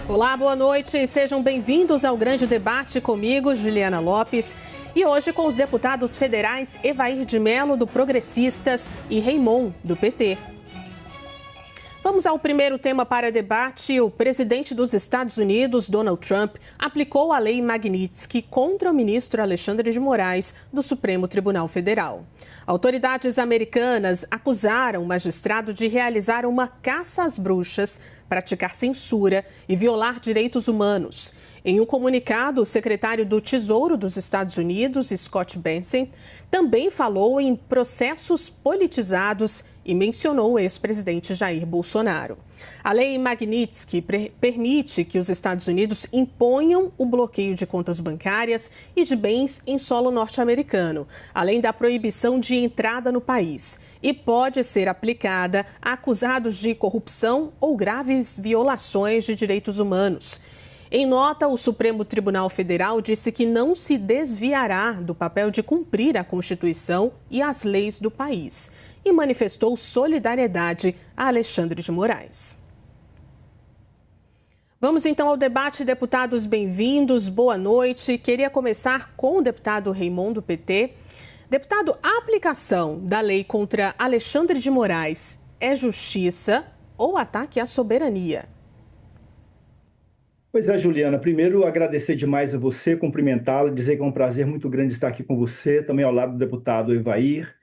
Olá, boa noite e sejam bem-vindos ao Grande Debate comigo, Juliana Lopes. E hoje com os deputados federais Evair de Mello, do Progressistas, e Raimon, do PT. Vamos ao primeiro tema para debate. O presidente dos Estados Unidos, Donald Trump, aplicou a lei Magnitsky contra o ministro Alexandre de Moraes, do Supremo Tribunal Federal. Autoridades americanas acusaram o magistrado de realizar uma caça às bruxas, praticar censura e violar direitos humanos. Em um comunicado, o secretário do Tesouro dos Estados Unidos, Scott Bessent, também falou em processos politizados e mencionou o ex-presidente Jair Bolsonaro. A lei Magnitsky permite que os Estados Unidos imponham o bloqueio de contas bancárias e de bens em solo norte-americano, além da proibição de entrada no país, e pode ser aplicada a acusados de corrupção ou graves violações de direitos humanos. Em nota, o Supremo Tribunal Federal disse que não se desviará do papel de cumprir a Constituição e as leis do país e manifestou solidariedade a Alexandre de Moraes. Vamos então ao debate, deputados, bem-vindos, boa noite. Queria começar com o deputado Raimon, do PT. Deputado, a aplicação da lei contra Alexandre de Moraes é justiça ou ataque à soberania? Pois é, Juliana, primeiro agradecer demais a você, cumprimentá-la, dizer que é um prazer muito grande estar aqui com você, também ao lado do deputado Evair.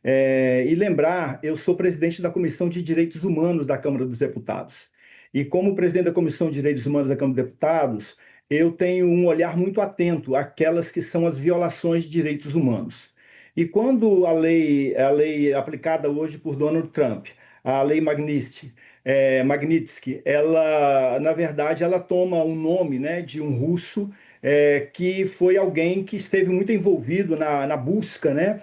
E lembrar, eu sou presidente da Comissão de Direitos Humanos da Câmara dos Deputados. E como presidente da Comissão de Direitos Humanos da Câmara dos Deputados, eu tenho um olhar muito atento àquelas que são as violações de direitos humanos. E quando a lei aplicada hoje por Donald Trump, a lei Magnitsky, ela, na verdade, ela toma o nome, né, de um russo que foi alguém que esteve muito envolvido na busca, né,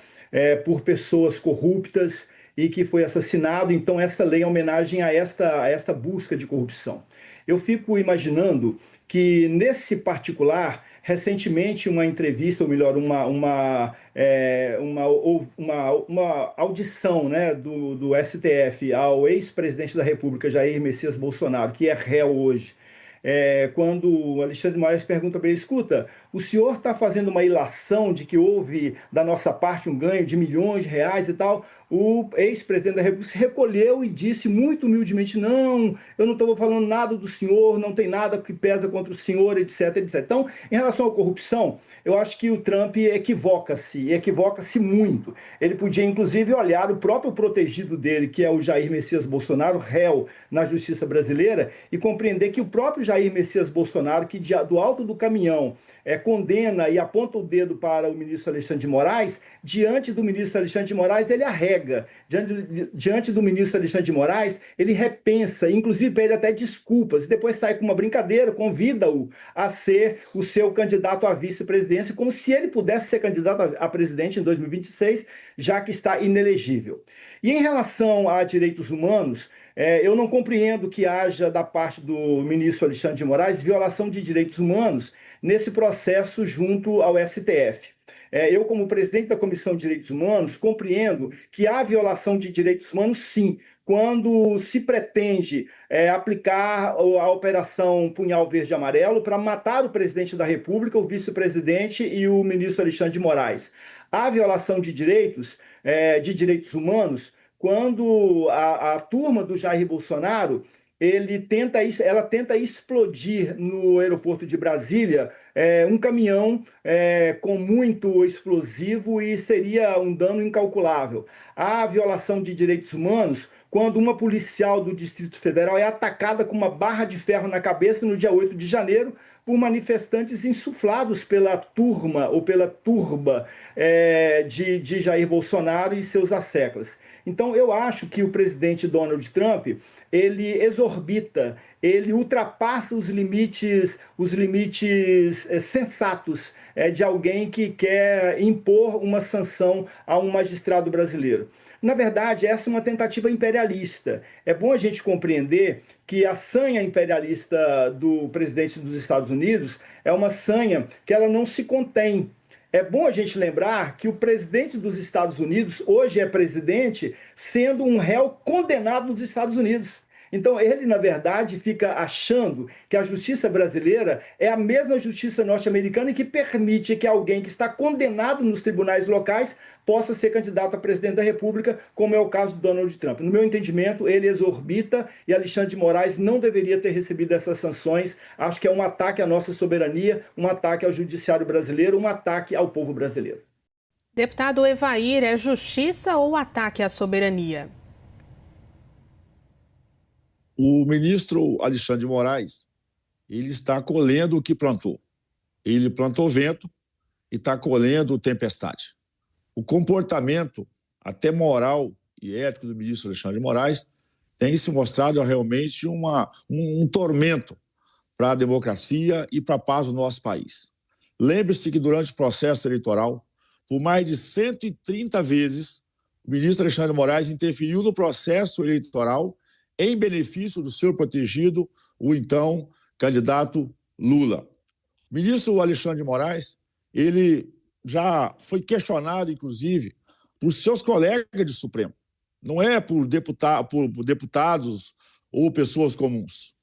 por pessoas corruptas e que foi assassinado. Então, essa lei é homenagem a esta busca de corrupção. Eu fico imaginando que, nesse particular, recentemente, uma entrevista, ou melhor, uma audição, né, do STF ao ex-presidente da República, Jair Messias Bolsonaro, que é réu hoje, quando o Alexandre de Moraes pergunta para ele: escuta, o senhor está fazendo uma ilação de que houve da nossa parte um ganho de milhões de reais e tal? O ex-presidente da República se recolheu e disse muito humildemente: não, eu não estou falando nada do senhor, não tem nada que pesa contra o senhor, etc, etc. Então, em relação à corrupção, eu acho que o Trump equivoca-se muito. Ele podia, inclusive, olhar o próprio protegido dele, que é o Jair Messias Bolsonaro, réu na justiça brasileira, e compreender que o próprio Jair Messias Bolsonaro, que do alto do caminhão condena e aponta o dedo para o ministro Alexandre de Moraes, diante do ministro Alexandre de Moraes ele arrega, diante do ministro Alexandre de Moraes ele repensa, inclusive pede até desculpas, e depois sai com uma brincadeira, convida-o a ser o seu candidato à vice-presidência, como se ele pudesse ser candidato a presidente em 2026, já que está inelegível. E em relação a direitos humanos, eu não compreendo que haja, da parte do ministro Alexandre de Moraes, violação de direitos humanos nesse processo junto ao STF. Eu, como presidente da Comissão de Direitos Humanos, compreendo que há violação de direitos humanos, sim, quando se pretende aplicar a Operação Punhal Verde e Amarelo para matar o presidente da República, o vice-presidente e o ministro Alexandre de Moraes. Há violação de direitos humanos quando a turma do Jair Bolsonaro ela tenta explodir no aeroporto de Brasília um caminhão com muito explosivo, e seria um dano incalculável. Há violação de direitos humanos quando uma policial do Distrito Federal é atacada com uma barra de ferro na cabeça no dia 8 de janeiro por manifestantes insuflados pela turma ou pela turba de Jair Bolsonaro e seus asseclas. Então, eu acho que o presidente Donald Trump, ele exorbita, ele ultrapassa os limites sensatos de alguém que quer impor uma sanção a um magistrado brasileiro. Na verdade, essa é uma tentativa imperialista. É bom a gente compreender que a sanha imperialista do presidente dos Estados Unidos é uma sanha que ela não se contém. É bom a gente lembrar que o presidente dos Estados Unidos hoje é presidente sendo um réu condenado nos Estados Unidos. Então, ele, na verdade, fica achando que a justiça brasileira é a mesma justiça norte-americana e que permite que alguém que está condenado nos tribunais locais possa ser candidato a presidente da República, como é o caso do Donald Trump. No meu entendimento, ele exorbita e Alexandre de Moraes não deveria ter recebido essas sanções. Acho que é um ataque à nossa soberania, um ataque ao judiciário brasileiro, um ataque ao povo brasileiro. Deputado Evair, é justiça ou ataque à soberania? O ministro Alexandre de Moraes, ele está colhendo o que plantou. Ele plantou vento e está colhendo tempestade. O comportamento, até moral e ético do ministro Alexandre de Moraes, tem se mostrado realmente um tormento para a democracia e para a paz do nosso país. Lembre-se que durante o processo eleitoral, por mais de 130 vezes, o ministro Alexandre de Moraes interferiu no processo eleitoral em benefício do seu protegido, o então candidato Lula. O ministro Alexandre de Moraes, ele já foi questionado, inclusive, por seus colegas de Supremo. Não é por deputados ou pessoas comuns.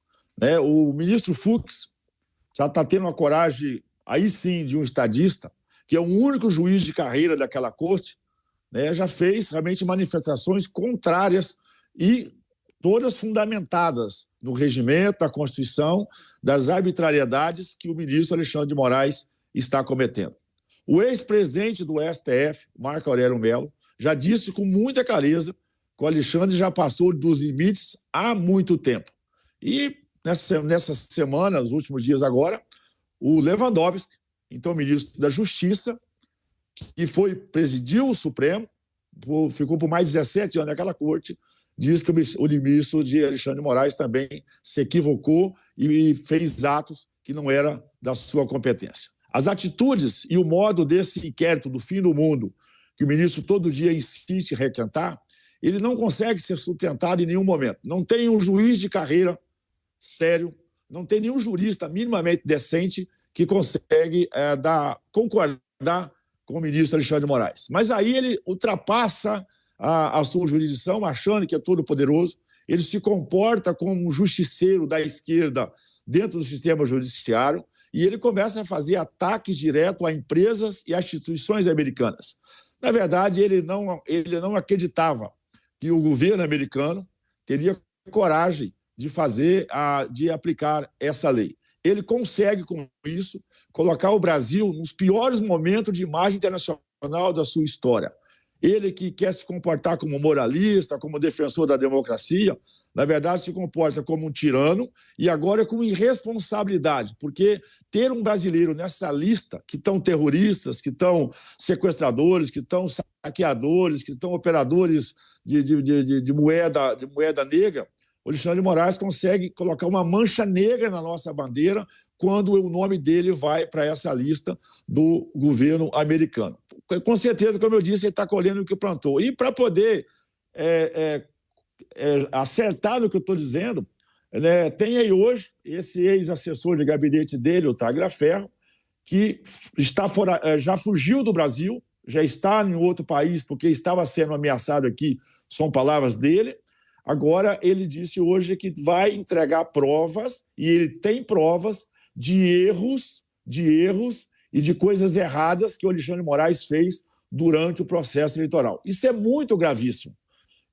Né? O ministro Fux já está tendo uma coragem, aí sim, de um estadista, que é o único juiz de carreira daquela corte, né? Já fez realmente manifestações contrárias e todas fundamentadas no regimento, na Constituição, das arbitrariedades que o ministro Alexandre de Moraes está cometendo. O ex-presidente do STF, Marco Aurélio Mello, já disse com muita clareza que o Alexandre já passou dos limites há muito tempo. E nessa semana, nos últimos dias agora, o Lewandowski, então ministro da Justiça, que presidiu o Supremo, ficou por mais de 17 anos naquela corte, diz que o ministro de Alexandre de Moraes também se equivocou e fez atos que não eram da sua competência. As atitudes e o modo desse inquérito do fim do mundo, que o ministro todo dia insiste em recantar, ele não consegue ser sustentado em nenhum momento. Não tem um juiz de carreira sério, não tem nenhum jurista minimamente decente que consegue concordar com o ministro Alexandre de Moraes. Mas aí ele ultrapassa a sua jurisdição, achando que é todo poderoso, ele se comporta como um justiceiro da esquerda dentro do sistema judiciário e ele começa a fazer ataques diretos a empresas e a instituições americanas. Na verdade, ele não acreditava que o governo americano teria coragem de aplicar essa lei. Ele consegue, com isso, colocar o Brasil nos piores momentos de imagem internacional da sua história. Ele que quer se comportar como moralista, como defensor da democracia, na verdade se comporta como um tirano e agora com irresponsabilidade, porque ter um brasileiro nessa lista, que estão terroristas, que estão sequestradores, que estão saqueadores, que estão operadores de moeda negra, o Alexandre de Moraes consegue colocar uma mancha negra na nossa bandeira quando o nome dele vai para essa lista do governo americano. Com certeza, como eu disse, ele está colhendo o que plantou. E para poder acertar no que eu estou dizendo, né, tem aí hoje esse ex-assessor de gabinete dele, o Tagliaferro, que já fugiu do Brasil, já está em outro país porque estava sendo ameaçado aqui, são palavras dele. Agora, ele disse hoje que vai entregar provas, e ele tem provas de erros e de coisas erradas que o Alexandre de Moraes fez durante o processo eleitoral. Isso é muito gravíssimo.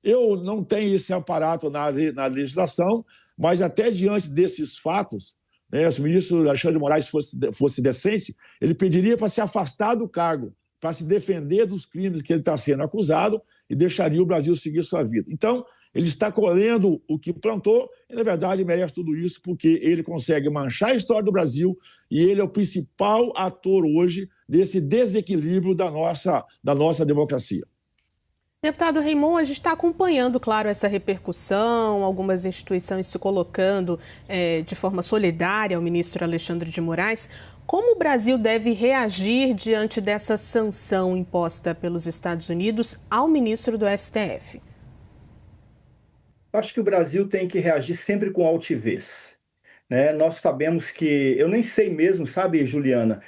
Eu não tenho esse aparato na legislação, mas até diante desses fatos, né, se o ministro Alexandre de Moraes fosse decente, ele pediria para se afastar do cargo, para se defender dos crimes que ele está sendo acusado e deixaria o Brasil seguir sua vida. Então, ele está colhendo o que plantou e, na verdade, merece tudo isso porque ele consegue manchar a história do Brasil e ele é o principal ator hoje desse desequilíbrio da nossa democracia. Deputado Raimon, a gente está acompanhando, claro, essa repercussão, algumas instituições se colocando de forma solidária ao ministro Alexandre de Moraes. Como o Brasil deve reagir diante dessa sanção imposta pelos Estados Unidos ao ministro do STF? Acho que o Brasil tem que reagir sempre com altivez, né? Nós sabemos que, eu nem sei mesmo, sabe, Juliana,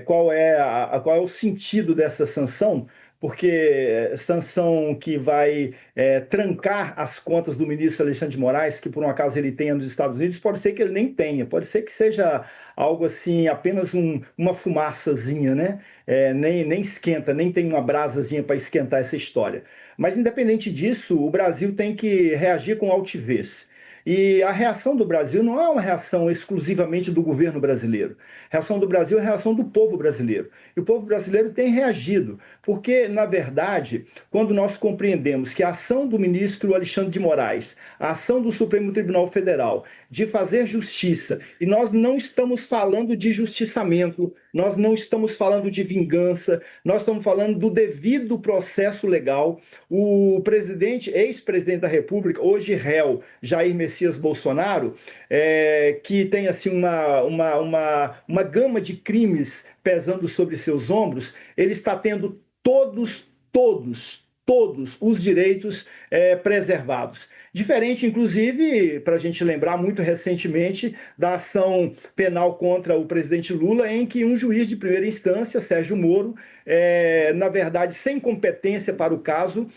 qual é o sentido dessa sanção, porque sanção que vai trancar as contas do ministro Alexandre de Moraes, que por um acaso ele tenha nos Estados Unidos, pode ser que ele nem tenha, pode ser que seja algo assim, apenas uma fumaçazinha, né? Nem esquenta, nem tem uma brasazinha para esquentar essa história. Mas, independente disso, o Brasil tem que reagir com altivez. E a reação do Brasil não é uma reação exclusivamente do governo brasileiro. A reação do Brasil é a reação do povo brasileiro. E o povo brasileiro tem reagido, porque, na verdade, quando nós compreendemos que a ação do ministro Alexandre de Moraes, a ação do Supremo Tribunal Federal de fazer justiça, e nós não estamos falando de justiçamento, nós não estamos falando de vingança, nós estamos falando do devido processo legal. O ex-presidente da República, hoje réu, Jair Messias Bolsonaro, que tem assim uma gama de crimes pesando sobre seus ombros, ele está tendo todos os direitos preservados. Diferente, inclusive, para a gente lembrar muito recentemente, da ação penal contra o presidente Lula, em que um juiz de primeira instância, Sérgio Moro, na verdade, sem competência para o caso,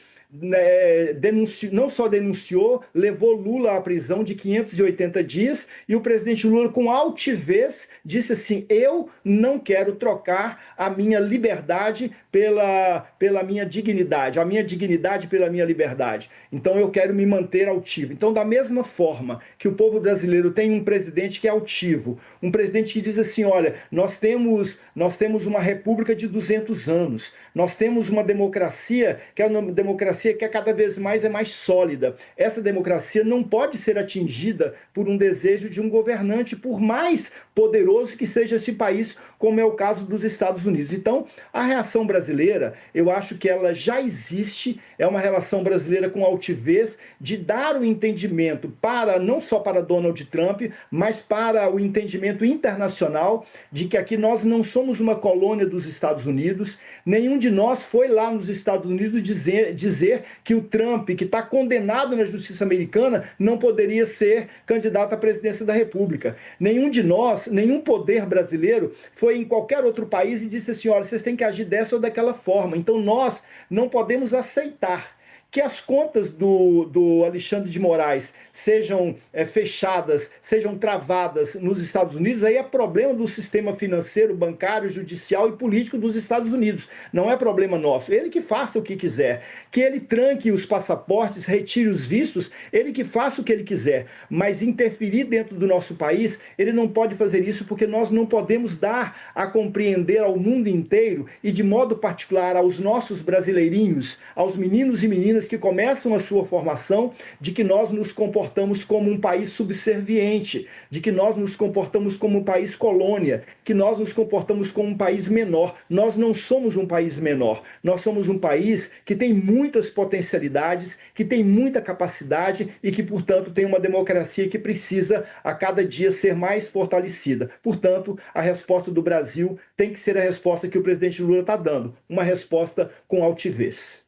não só denunciou, levou Lula à prisão de 580 dias, e o presidente Lula, com altivez, disse assim: eu não quero trocar a minha liberdade pela minha dignidade, a minha dignidade pela minha liberdade. Então eu quero me manter altivo. Então, da mesma forma que o povo brasileiro tem um presidente que é altivo, um presidente que diz assim: olha, nós temos uma república de 200 anos, nós temos uma democracia que é uma democracia que cada vez mais é mais sólida. Essa democracia não pode ser atingida por um desejo de um governante, por mais poderoso que seja esse país, como é o caso dos Estados Unidos. Então, a reação brasileira, eu acho que ela já existe, é uma relação brasileira com altivez, de dar o entendimento não só para Donald Trump, mas para o entendimento internacional de que aqui nós não somos uma colônia dos Estados Unidos, nenhum de nós foi lá nos Estados Unidos dizer que o Trump, que está condenado na justiça americana, não poderia ser candidato à presidência da República. Nenhum de nós, nenhum poder brasileiro foi em qualquer outro país e disse assim: olha, vocês têm que agir dessa ou daquela forma. Então nós não podemos aceitar que as contas do Alexandre de Moraes sejam fechadas, sejam travadas nos Estados Unidos. Aí é problema do sistema financeiro, bancário, judicial e político dos Estados Unidos. Não é problema nosso. Ele que faça o que quiser. Que ele tranque os passaportes, retire os vistos, ele que faça o que ele quiser. Mas interferir dentro do nosso país, ele não pode fazer isso, porque nós não podemos dar a compreender ao mundo inteiro, e de modo particular aos nossos brasileirinhos, aos meninos e meninas que começam a sua formação, de que nós nos comportamos como um país subserviente, de que nós nos comportamos como um país colônia, que nós nos comportamos como um país menor. Nós não somos um país menor, nós somos um país que tem muitas potencialidades, que tem muita capacidade e que, portanto, tem uma democracia que precisa a cada dia ser mais fortalecida. Portanto, a resposta do Brasil tem que ser a resposta que o presidente Lula está dando, uma resposta com altivez.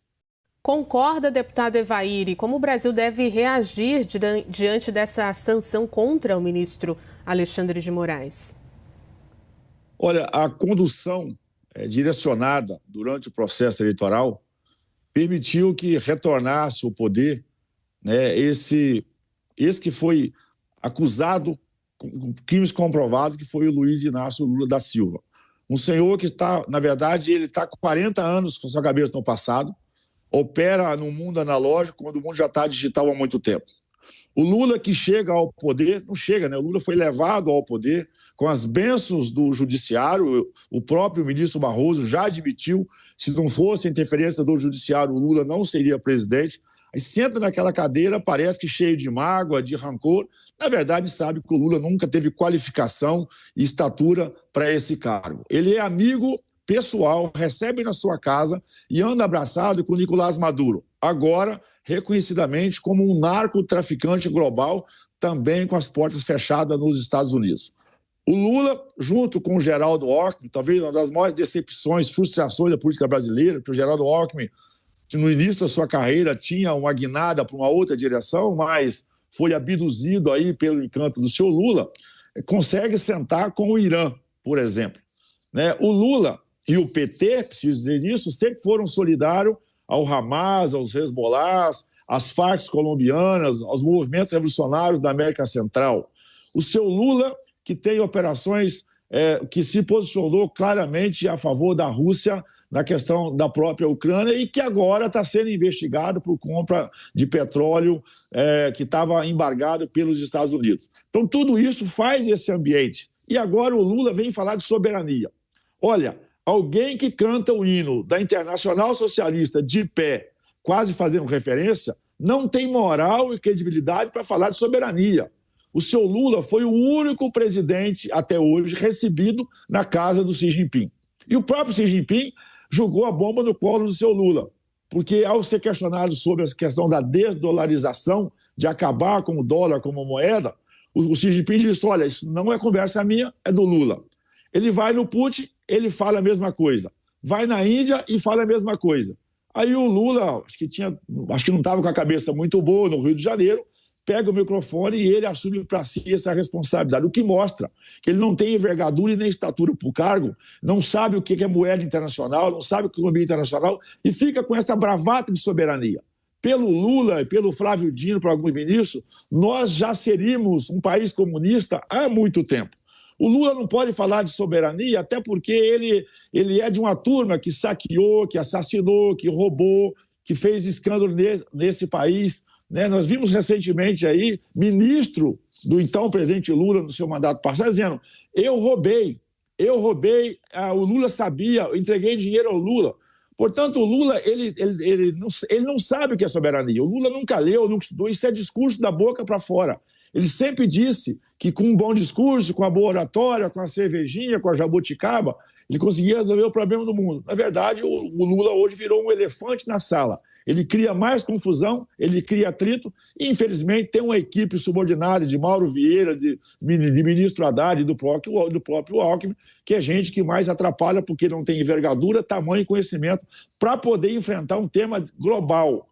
Concorda, deputado Evair, como o Brasil deve reagir diante dessa sanção contra o ministro Alexandre de Moraes? Olha, a condução direcionada durante o processo eleitoral permitiu que retornasse ao poder, né, esse que foi acusado com crimes comprovados, que foi o Luiz Inácio Lula da Silva. Um senhor que está, na verdade, ele está com 40 anos com sua cabeça no passado, opera no mundo analógico, quando o mundo já está digital há muito tempo. O Lula que chega ao poder, não chega, né? O Lula foi levado ao poder com as bênçãos do judiciário. O próprio ministro Barroso já admitiu, se não fosse a interferência do judiciário, o Lula não seria presidente. Aí senta naquela cadeira, parece que cheio de mágoa, de rancor. Na verdade, sabe que o Lula nunca teve qualificação e estatura para esse cargo. Ele é amigo pessoal, recebe na sua casa e anda abraçado com Nicolás Maduro, agora reconhecidamente como um narcotraficante global, também com as portas fechadas nos Estados Unidos. O Lula, junto com o Geraldo Alckmin, talvez uma das maiores decepções, frustrações da política brasileira, porque o Geraldo Alckmin, que no início da sua carreira tinha uma guinada para uma outra direção, mas foi abduzido aí pelo encanto do seu Lula, consegue sentar com o Irã, por exemplo. O Lula, e o PT, preciso dizer isso, sempre foram solidários ao Hamas, aos Hezbollahs, às Farc colombianas, aos movimentos revolucionários da América Central. O seu Lula, que tem operações que se posicionou claramente a favor da Rússia na questão da própria Ucrânia e que agora está sendo investigado por compra de petróleo que estava embargado pelos Estados Unidos. Então, tudo isso faz esse ambiente. E agora o Lula vem falar de soberania. Olha, alguém que canta o hino da Internacional Socialista de pé, quase fazendo referência, não tem moral e credibilidade para falar de soberania. O seu Lula foi o único presidente até hoje recebido na casa do Xi Jinping. E o próprio Xi Jinping jogou a bomba no colo do seu Lula, porque ao ser questionado sobre a questão da desdolarização, de acabar com o dólar como moeda, o Xi Jinping disse, olha, isso não é conversa minha, é do Lula. Ele vai no Putin, ele fala a mesma coisa. Vai na Índia e fala a mesma coisa. Aí o Lula, acho que não estava com a cabeça muito boa no Rio de Janeiro, pega o microfone e ele assume para si essa responsabilidade, o que mostra que ele não tem envergadura e nem estatura para o cargo, não sabe o que é moeda internacional, não sabe o que é economia internacional e fica com essa bravata de soberania. Pelo Lula e pelo Flávio Dino, para alguns ministros, nós já seríamos um país comunista há muito tempo. O Lula não pode falar de soberania, até porque ele é de uma turma que saqueou, que assassinou, que roubou, que fez escândalo nesse país. Nós vimos recentemente aí ministro do então presidente Lula no seu mandato passado dizendo eu roubei, o Lula sabia, eu entreguei dinheiro ao Lula. Portanto, o Lula ele não sabe o que é soberania. O Lula nunca leu, nunca estudou, isso é discurso da boca para fora. Ele sempre disse que com um bom discurso, com a boa oratória, com a cervejinha, com a jabuticaba, ele conseguia resolver o problema do mundo. Na verdade, o Lula hoje virou um elefante na sala. Ele cria mais confusão, ele cria atrito e, infelizmente, tem uma equipe subordinada de Mauro Vieira, de ministro Haddad e do próprio Alckmin, que é gente que mais atrapalha porque não tem envergadura, tamanho e conhecimento para poder enfrentar um tema global,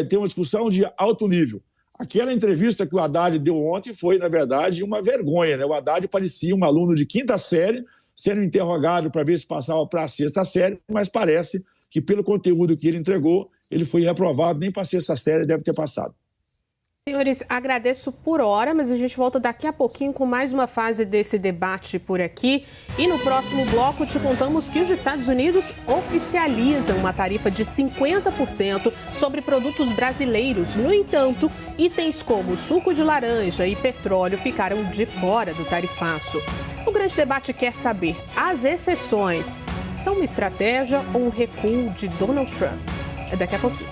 ter uma discussão de alto nível. Aquela entrevista que o Haddad deu ontem foi, na verdade, uma vergonha, né? O Haddad parecia um aluno de quinta série sendo interrogado para ver se passava para a sexta série, mas parece que pelo conteúdo que ele entregou, ele foi reprovado, nem para a sexta série deve ter passado. Senhores, agradeço por hora, mas a gente volta daqui a pouquinho com mais uma fase desse debate por aqui. E no próximo bloco te contamos que os Estados Unidos oficializam uma tarifa de 50% sobre produtos brasileiros. No entanto, itens como suco de laranja e petróleo ficaram de fora do tarifaço. O grande debate quer saber, as exceções são uma estratégia ou um recuo de Donald Trump? É daqui a pouquinho.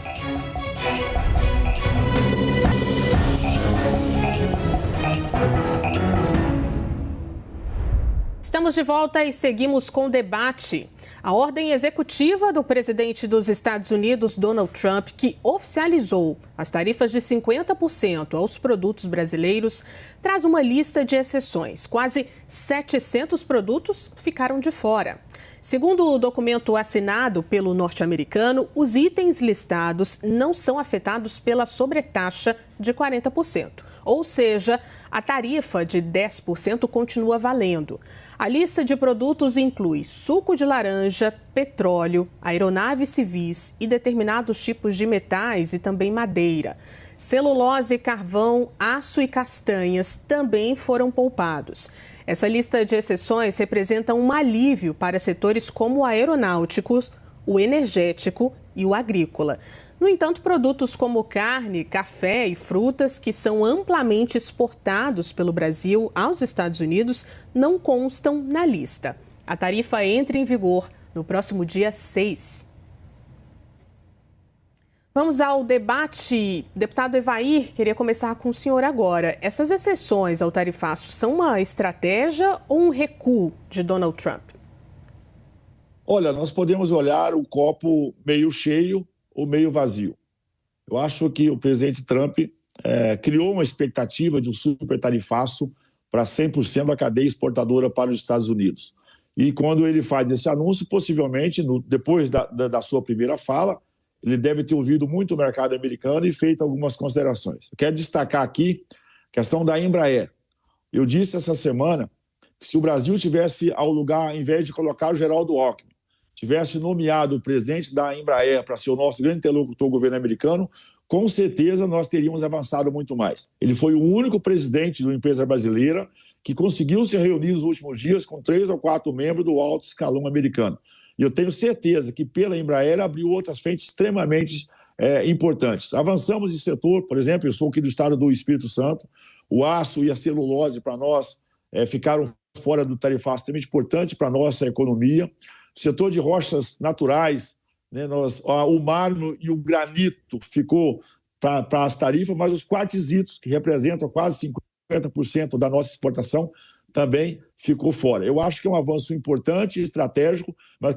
Estamos de volta e seguimos com o debate. A ordem executiva do presidente dos Estados Unidos, Donald Trump, que oficializou as tarifas de 50% aos produtos brasileiros, traz uma lista de exceções. Quase 700 produtos ficaram de fora. Segundo o documento assinado pelo norte-americano, os itens listados não são afetados pela sobretaxa de 40%. Ou seja, a tarifa de 10% continua valendo. A lista de produtos inclui suco de laranja, petróleo, aeronaves civis e determinados tipos de metais e também madeira. Celulose, carvão, aço e castanhas também foram poupados. Essa lista de exceções representa um alívio para setores como o aeronáutico, o energético e o agrícola. No entanto, produtos como carne, café e frutas, que são amplamente exportados pelo Brasil aos Estados Unidos, não constam na lista. A tarifa entra em vigor no próximo dia 6. Vamos ao debate. Deputado Evair, queria começar com o senhor agora. Essas exceções ao tarifaço são uma estratégia ou um recuo de Donald Trump? Olha, nós podemos olhar o copo meio cheio ou meio vazio. Eu acho que o presidente Trump criou uma expectativa de um super tarifaço para 100% da cadeia exportadora para os Estados Unidos. E quando ele faz esse anúncio, possivelmente, depois da sua primeira fala, ele deve ter ouvido muito o mercado americano e feito algumas considerações. Eu quero destacar aqui a questão da Embraer. Eu disse essa semana se o Brasil tivesse ao lugar, ao invés de colocar o Geraldo Alckmin, tivesse nomeado o presidente da Embraer para ser o nosso grande interlocutor governo americano, com certeza nós teríamos avançado muito mais. Ele foi o único presidente de uma empresa brasileira que conseguiu se reunir nos últimos dias com 3 ou 4 membros do alto escalão americano. E eu tenho certeza que pela Embraer abriu outras frentes extremamente importantes. Avançamos em setor, por exemplo, eu sou aqui do estado do Espírito Santo, o aço e a celulose para nós ficaram fora do tarifaço, extremamente importante para a nossa economia. O setor de rochas naturais, né, o mármore e o granito ficou para as tarifas, mas os quartzitos, que representam quase 50% da nossa exportação, também ficou fora. Eu acho que é um avanço importante e estratégico, mas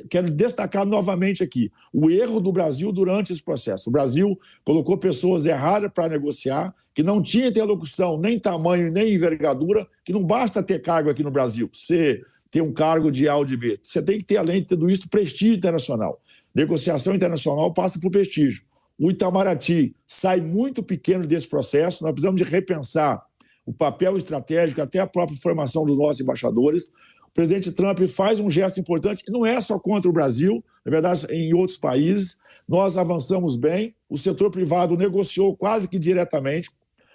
quero destacar novamente aqui o erro do Brasil durante esse processo. O Brasil colocou pessoas erradas para negociar, que não tinha interlocução, nem tamanho, nem envergadura, que não basta ter cargo aqui no Brasil, você ter um cargo de A ou de B. Você tem que ter, além de tudo isso, prestígio internacional. Negociação internacional passa por prestígio. O Itamaraty sai muito pequeno desse processo, nós precisamos de repensar o papel estratégico, até a própria formação dos nossos embaixadores. O presidente Trump faz um gesto importante, e não é só contra o Brasil, na verdade, em outros países. Nós avançamos bem, o setor privado negociou quase que diretamente.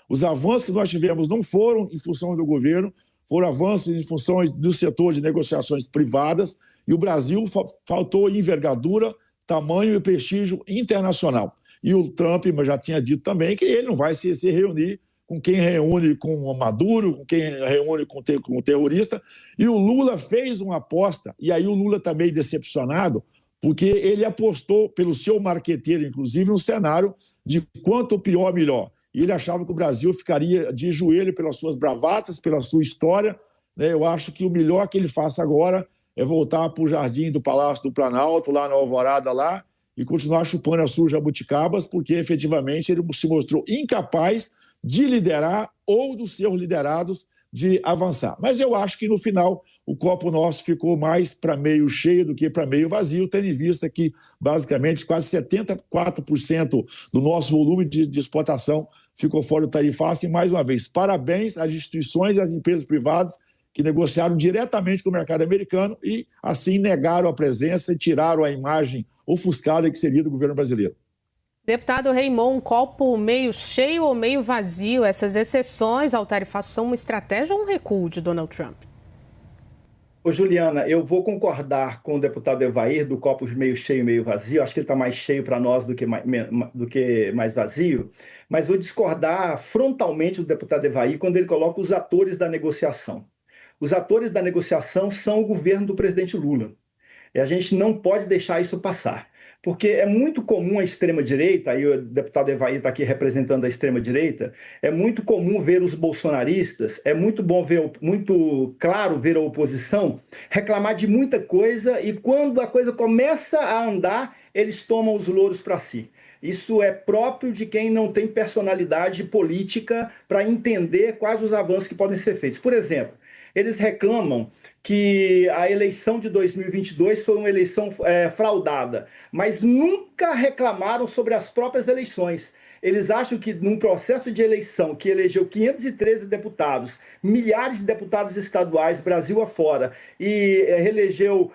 Os avanços que nós tivemos não foram em função do governo, foram avanços em função do setor de negociações privadas, e o Brasil faltou envergadura, tamanho e prestígio internacional. E o Trump já tinha dito também que ele não vai se reunir com quem reúne com o Maduro, com quem reúne com o terrorista. E o Lula fez uma aposta, e aí o Lula está meio decepcionado, porque ele apostou, pelo seu marqueteiro, inclusive, um cenário de quanto pior, melhor. E ele achava que o Brasil ficaria de joelho pelas suas bravatas, pela sua história. Eu acho que o melhor que ele faça agora é voltar para o jardim do Palácio do Planalto, lá na Alvorada, lá, e continuar chupando as suas jabuticabas, porque efetivamente ele se mostrou incapaz de liderar ou dos seus liderados de avançar. Mas eu acho que no final o copo nosso ficou mais para meio cheio do que para meio vazio, tendo em vista que basicamente quase 74% do nosso volume de exportação ficou fora do tarifaço. E mais uma vez, parabéns às instituições e às empresas privadas que negociaram diretamente com o mercado americano e assim negaram a presença e tiraram a imagem ofuscada que seria do governo brasileiro. Deputado Raymond, um copo meio cheio ou meio vazio? Essas exceções ao tarifaço são uma estratégia ou um recuo de Donald Trump? Ô, Juliana, eu vou concordar com o deputado Evair do copo meio cheio, meio vazio. Acho que ele está mais cheio para nós do que mais vazio. Mas vou discordar frontalmente do deputado Evair quando ele coloca os atores da negociação. Os atores da negociação são o governo do presidente Lula. E a gente não pode deixar isso passar. Porque é muito comum a extrema-direita, aí o deputado Evair está aqui representando a extrema-direita, é muito comum ver os bolsonaristas, é muito claro ver a oposição reclamar de muita coisa e quando a coisa começa a andar, eles tomam os louros para si. Isso é próprio de quem não tem personalidade política para entender quais os avanços que podem ser feitos. Por exemplo, eles reclamam que a eleição de 2022 foi uma eleição fraudada, mas nunca reclamaram sobre as próprias eleições. Eles acham que num processo de eleição que elegeu 513 deputados, milhares de deputados estaduais, Brasil afora, e reelegeu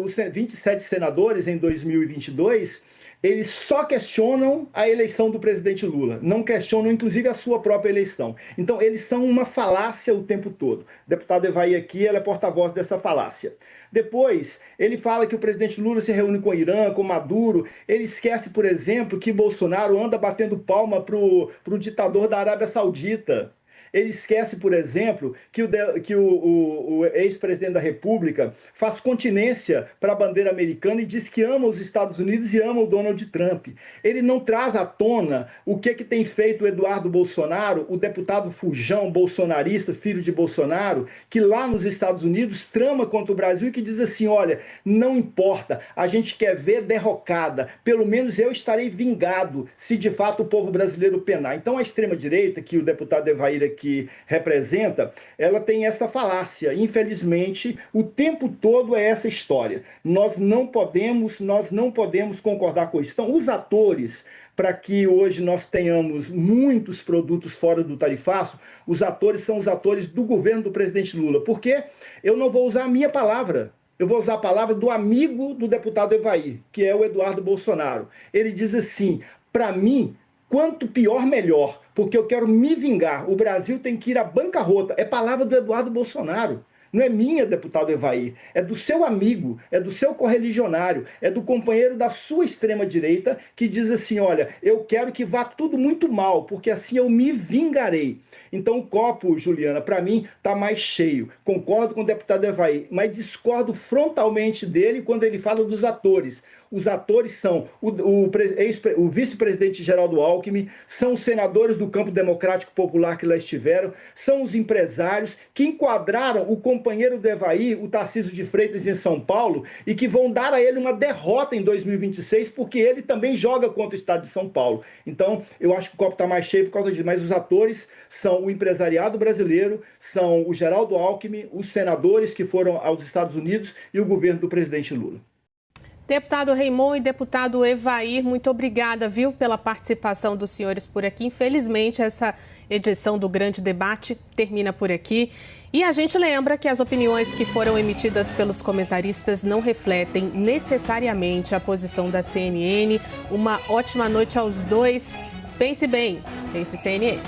os 27 senadores em 2022, eles só questionam a eleição do presidente Lula, não questionam inclusive a sua própria eleição. Então eles são uma falácia o tempo todo. O deputado Evair aqui, ela é porta-voz dessa falácia. Depois, ele fala que o presidente Lula se reúne com o Irã, com Maduro. Ele esquece, por exemplo, que Bolsonaro anda batendo palma para o ditador da Arábia Saudita. Ele esquece, por exemplo, que o ex-presidente da República faz continência para a bandeira americana e diz que ama os Estados Unidos e ama o Donald Trump. Ele não traz à tona o que tem feito o Eduardo Bolsonaro, o deputado fujão bolsonarista, filho de Bolsonaro, que lá nos Estados Unidos trama contra o Brasil e que diz assim, olha, não importa, a gente quer ver derrocada, pelo menos eu estarei vingado se de fato o povo brasileiro penar. Então a extrema-direita, que o deputado Evair aqui representa, ela tem essa falácia. Infelizmente, o tempo todo é essa história. Nós não podemos concordar com isso. Então, os atores para que hoje nós tenhamos muitos produtos fora do tarifaço, os atores são os atores do governo do presidente Lula. Porque eu não vou usar a minha palavra, eu vou usar a palavra do amigo do deputado Evair, que é o Eduardo Bolsonaro. Ele diz assim, para mim, quanto pior, melhor, porque eu quero me vingar. O Brasil tem que ir à bancarrota. É palavra do Eduardo Bolsonaro. Não é minha, deputado Evair, é do seu amigo, é do seu correligionário, é do companheiro da sua extrema-direita que diz assim, olha, eu quero que vá tudo muito mal, porque assim eu me vingarei. Então o copo, Juliana, para mim está mais cheio. Concordo com o deputado Evair, mas discordo frontalmente dele quando ele fala dos atores. Os atores são o vice-presidente Geraldo Alckmin, são os senadores do campo democrático popular que lá estiveram, são os empresários que enquadraram o companheiro do Evair, o Tarcísio de Freitas, em São Paulo, e que vão dar a ele uma derrota em 2026, porque ele também joga contra o estado de São Paulo. Então, eu acho que o copo está mais cheio por causa disso, mas os atores são o empresariado brasileiro, são o Geraldo Alckmin, os senadores que foram aos Estados Unidos e o governo do presidente Lula. Deputado Raymond e deputado Evair, muito obrigada, viu, pela participação dos senhores por aqui. Infelizmente, essa edição do Grande Debate termina por aqui. E a gente lembra que as opiniões que foram emitidas pelos comentaristas não refletem necessariamente a posição da CNN. Uma ótima noite aos dois. Pense bem, pense CNN.